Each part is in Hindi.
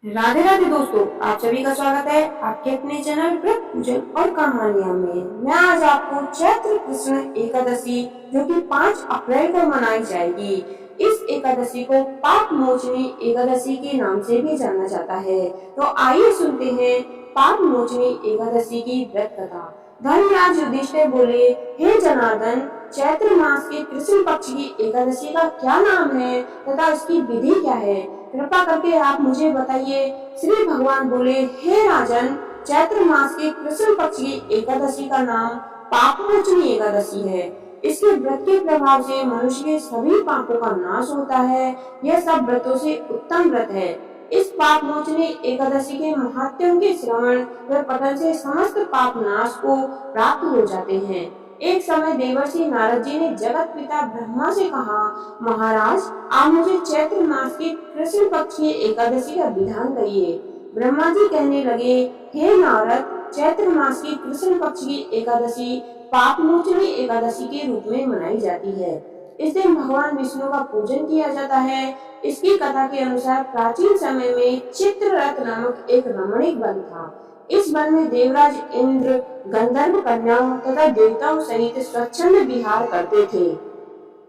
राधे राधे दोस्तों, आप सभी का स्वागत है आपके अपने चैनल व्रत पूजन और कहानियां में। मैं आज आपको चैत्र कृष्ण एकादशी जो कि 5 अप्रैल को मनाई जाएगी, इस एकादशी को पाप मोचनी एकादशी के नाम से भी जाना जाता है। तो आइए सुनते हैं पाप मोचनी एकादशी की व्रत कथा। धर्मराज युधिष्ठिर बोले, हे जनार्दन, चैत्र मास के कृष्ण पक्ष की एकादशी का क्या नाम है तथा इसकी विधि क्या है? कृपा करके आप मुझे बताइए। श्री भगवान बोले, हे राजन, चैत्र मास के कृष्ण पक्ष की एकादशी का नाम पापमोचनी एकादशी है। इसके व्रत के प्रभाव से मनुष्य के सभी पापों का नाश होता है। यह सब व्रतों से उत्तम व्रत है। इस पापमोचनी एकादशी के महात्म्य के श्रवण व पठन से समस्त पाप नाश को प्राप्त हो जाते हैं। एक समय देवर्षि नारद जी ने जगत पिता ब्रह्मा से कहा, महाराज, आप मुझे चैत्र मास की कृष्ण पक्ष की एकादशी का विधान करिए। ब्रह्मा जी कहने लगे, हे नारद, चैत्र मास की कृष्ण पक्ष की एकादशी पापमोचनी एकादशी के रूप में मनाई जाती है। इस दिन भगवान विष्णु का पूजन किया जाता है। इसकी कथा के अनुसार प्राचीन समय में चित्ररथ नामक एक रमणीक वन था। इस वन में देवराज इंद्र गंधर्व कन्याओं तथा देवताओं सहित स्वच्छंद विहार करते थे।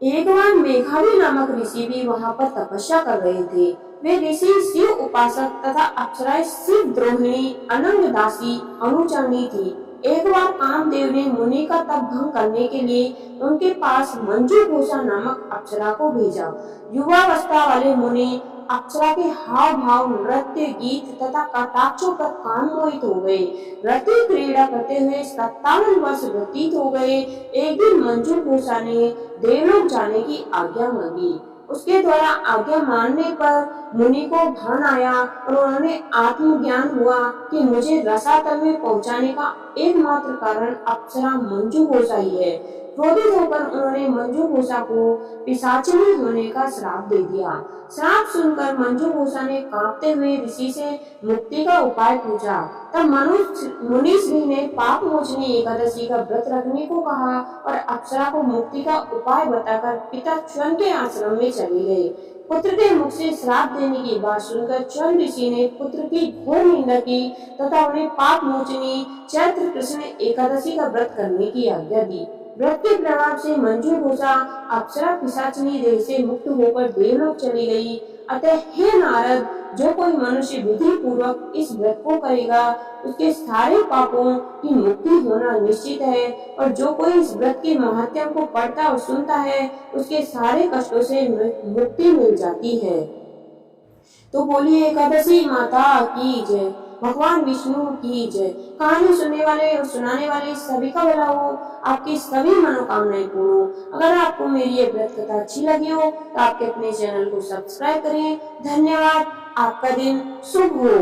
एक बार मेघावी नामक ऋषि भी वहां पर तपस्या कर रहे थे। वे ऋषि शिव उपासक तथा अप्सराएं शिव द्रोहिणी, अनंग दासी, अनुचरणी थी। एक बार कामदेव ने मुनि का तप भंग करने के लिए उनके पास मंजू घोषा नामक अप्सरा को भेजा। युवावस्था वाले मुनि अप्सरा के हाव भाव, नृत्य, गीत तथा कटाक्षों पर काम मोहित हो गए। रति क्रीड़ा करते हुए 57 वर्ष व्यतीत हो गए। एक दिन मंजू घोषा ने देवलोक जाने की आज्ञा मांगी। उसके द्वारा आज्ञा मानने पर मुनि को भान आया और उन्होंने आत्मज्ञान हुआ कि मुझे रसातल में पहुंचाने का एकमात्र कारण अप्सरा मंजू घोषा ही है। क्रोधित होकर उन्होंने मंजू घोषा को पिशाचिनी होने का श्राप दे दिया। श्राप सुनकर मंजू घोषा ने कांपते हुए ऋषि से मुक्ति का उपाय पूछा। तब मुनि श्री ने पाप मोचनी एकादशी का व्रत रखने को कहा और अप्सरा को मुक्ति का उपाय बताकर पिता च्वन के आश्रम में चले गए। पुत्र के मुख से श्राप देने की बात सुनकर च्वन ऋषि ने पुत्र की घोर निंदा की तथा उन्हें पाप मोचनी चैत्र कृष्ण एकादशी का व्रत करने की आज्ञा दी। व्रत के प्रभाव से मंजू घोषा अप्सरा पिशाचिनी देह से मुक्त होकर देवलोक चली गई। अतः हे नारद, जो कोई मनुष्य विधि पूर्वक इस व्रत को करेगा उसके सारे पापों की मुक्ति होना निश्चित है, और जो कोई इस व्रत के महात्म्य को पढ़ता और सुनता है उसके सारे कष्टों से मुक्ति मिल जाती है। तो बोलिए एकादशी माता की जय, भगवान विष्णु की जय। कहानी सुनने वाले और सुनाने वाले सभी का भला हो, आपकी सभी मनोकामनाएं पूर्ण हो। अगर आपको मेरी ये व्रत कथा अच्छी लगी हो तो आपके अपने चैनल को सब्सक्राइब करें। धन्यवाद। आपका दिन शुभ हो।